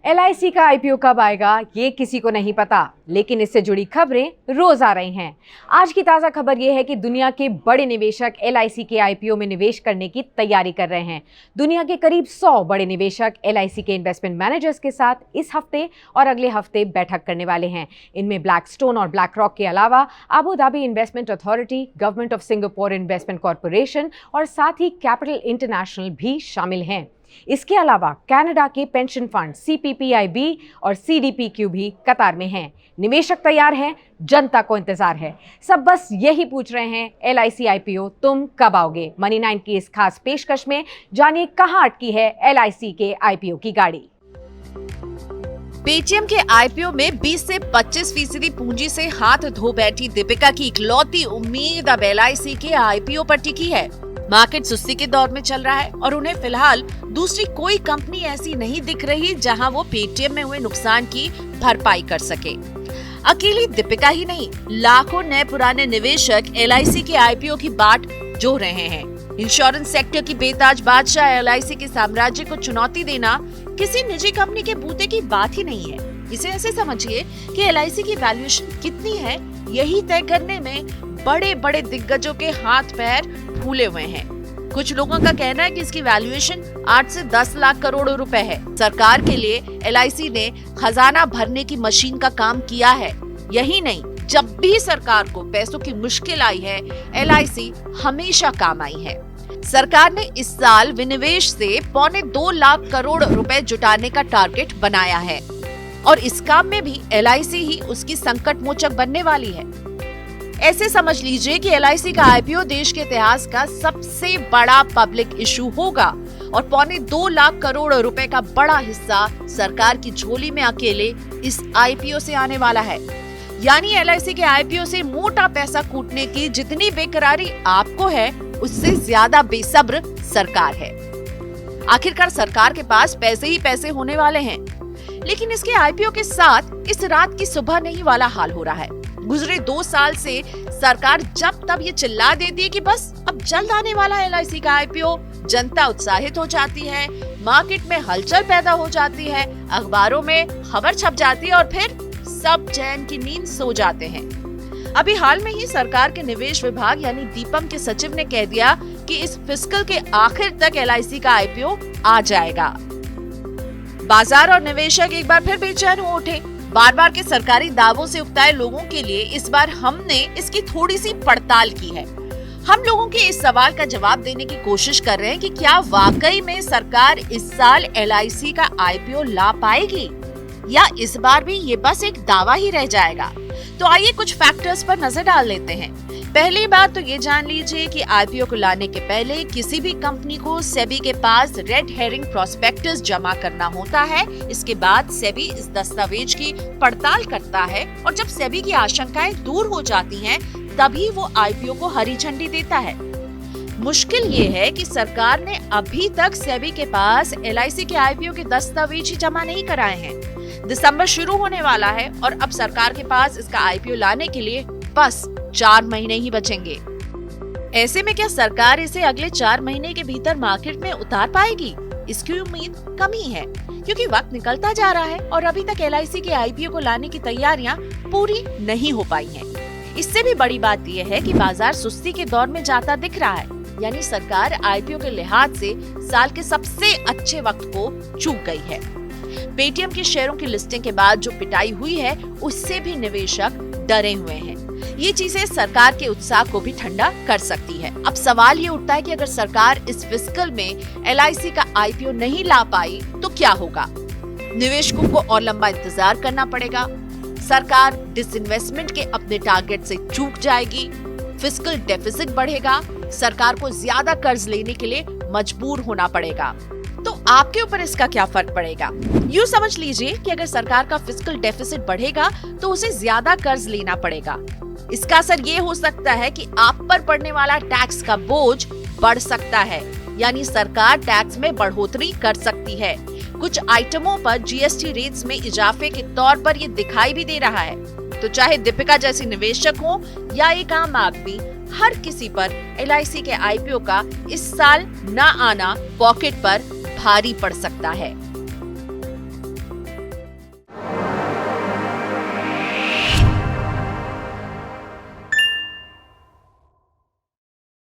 LIC का IPO कब आएगा ये किसी को नहीं पता, लेकिन इससे जुड़ी खबरें रोज आ रही हैं। आज की ताजा खबर ये है कि दुनिया के बड़े निवेशक LIC के IPO में निवेश करने की तैयारी कर रहे हैं। दुनिया के करीब 100 बड़े निवेशक LIC के इन्वेस्टमेंट मैनेजर्स के साथ इस हफ्ते और अगले हफ्ते बैठक करने वाले हैं। इनमें ब्लैकस्टोन और BlackRock के अलावा Abu Dhabi investment authority, government of Singapore investment corporation और साथ ही कैपिटल इंटरनेशनल भी शामिल हैं। इसके अलावा कनाडा के पेंशन फंड CPPIB और CDPQ भी कतार में हैं। निवेशक तैयार हैं, जनता को इंतजार है। सब बस यही पूछ रहे हैं, LIC IPO तुम कब आओगे? मनी 9 की इस खास पेशकश में जानिए कहां अटकी है LIC के IPO की गाड़ी। पेटीएम के IPO में 20 से 25% पूंजी से हाथ धो बैठी दीपिका की इकलौती उम्मीद अब LIC के IPO पर टिकी है। मार्केट सुस्ती के दौर में चल रहा है और उन्हें फिलहाल दूसरी कोई कंपनी ऐसी नहीं दिख रही जहां वो पेटीएम में हुए नुकसान की भरपाई कर सके। अकेली दीपिका ही नहीं, लाखों नए पुराने निवेशक LIC के IPO की बाट जो रहे हैं। इंश्योरेंस सेक्टर की बेताज बादशाह LIC के साम्राज्य को चुनौती देना किसी निजी कंपनी के बूते की बात ही नहीं है। इसे ऐसे समझिए कि LIC की वैल्यूएशन कितनी है, यही तय करने में बड़े बड़े दिग्गजों के हाथ पैर फूले हुए हैं। कुछ लोगों का कहना है कि इसकी वैल्यूएशन 8 से 10 लाख करोड़ रुपए है। सरकार के लिए LIC ने खजाना भरने की मशीन का काम किया है। यही नहीं, जब भी सरकार को पैसों की मुश्किल आई है, LIC हमेशा काम आई है। सरकार ने इस साल विनिवेश से 1.25 लाख करोड़ रुपए जुटाने का टारगेट बनाया है और इस काम में भी LIC ही उसकी संकट मोचक बनने वाली है। ऐसे समझ लीजिए कि LIC का IPO देश के इतिहास का सबसे बड़ा पब्लिक इशू होगा और 1.25 लाख करोड़ रुपए का बड़ा हिस्सा सरकार की झोली में अकेले इस IPO से आने वाला है। यानी LIC के IPO से मोटा पैसा कूटने की जितनी बेकरारी आपको है, उससे ज्यादा बेसब्र सरकार है। आखिरकार सरकार के पास पैसे ही पैसे होने वाले हैं, लेकिन इसके IPO के साथ इस रात की सुबह नहीं वाला हाल हो रहा है। गुजरे 2 साल से सरकार जब तब ये चिल्ला देती है कि बस अब जल्द आने वाला है LIC का IPO। जनता उत्साहित हो जाती है, मार्केट में हलचल पैदा हो जाती है, अखबारों में खबर छप जाती है और फिर सब चैन की नींद सो जाते हैं। अभी हाल में ही सरकार के निवेश विभाग यानी दीपम के सचिव ने कह दिया कि इस फिस्कल के आखिर तक LIC का IPO आ जाएगा। बाजार और निवेशक एक बार फिर बेचैन हो उठे। बार बार के सरकारी दावों से उकताए लोगों के लिए इस बार हमने इसकी थोड़ी सी पड़ताल की है। हम लोगों के इस सवाल का जवाब देने की कोशिश कर रहे हैं कि क्या वाकई में सरकार इस साल LIC का IPO ला पाएगी या इस बार भी ये बस एक दावा ही रह जाएगा। तो आइए कुछ फैक्टर्स पर नजर डाल लेते हैं। पहली बात तो ये जान लीजिए कि IPO को लाने के पहले किसी भी कंपनी को सेबी के पास रेड हेरिंग प्रोस्पेक्टस जमा करना होता है। इसके बाद सेबी इस दस्तावेज की पड़ताल करता है और जब सेबी की आशंकाएं दूर हो जाती हैं, तभी वो IPO को हरी झंडी देता है। मुश्किल ये है कि सरकार ने अभी तक सेबी के पास LIC के IPO के दस्तावेज ही जमा नहीं कराए हैं। दिसंबर शुरू होने वाला है और अब सरकार के पास इसका IPO लाने के लिए बस 4 महीने ही बचेंगे। ऐसे में क्या सरकार इसे अगले 4 महीने के भीतर मार्केट में उतार पाएगी? इसकी उम्मीद कम ही है, क्योंकि वक्त निकलता जा रहा है और अभी तक LIC के IPO को लाने की तैयारियां पूरी नहीं हो पाई हैं। इससे भी बड़ी बात यह है कि बाजार सुस्ती के दौर में जाता दिख रहा है, यानी सरकार IPO के लिहाज से साल के सबसे अच्छे वक्त को चूक गई है। पेटीएम के शेयरों की लिस्टिंग के बाद जो पिटाई हुई है, उससे भी निवेशक डरे हुए हैं। ये चीजें सरकार के उत्साह को भी ठंडा कर सकती है। अब सवाल ये उठता है कि अगर सरकार इस फिस्कल में LIC का IPO नहीं ला पाई तो क्या होगा? निवेशकों को और लंबा इंतजार करना पड़ेगा, सरकार डिसइन्वेस्टमेंट के अपने टारगेट से चूक जाएगी, फिस्कल डेफिसिट बढ़ेगा, सरकार को ज्यादा कर्ज लेने के लिए मजबूर होना पड़ेगा। तो आपके ऊपर इसका क्या फर्क पड़ेगा? यूँ समझ लीजिए कि अगर सरकार का फिस्कल डेफिसिट बढ़ेगा तो उसे ज्यादा कर्ज लेना पड़ेगा। इसका असर ये हो सकता है कि आप पर पड़ने वाला टैक्स का बोझ बढ़ सकता है, यानी सरकार टैक्स में बढ़ोतरी कर सकती है। कुछ आइटमों पर GST रेट्स में इजाफे के तौर पर ये दिखाई भी दे रहा है। तो चाहे दीपिका जैसी निवेशक हो या एक आम आदमी, हर किसी पर LIC के IPO का इस साल न आना पॉकेट पर भारी पड़ सकता है।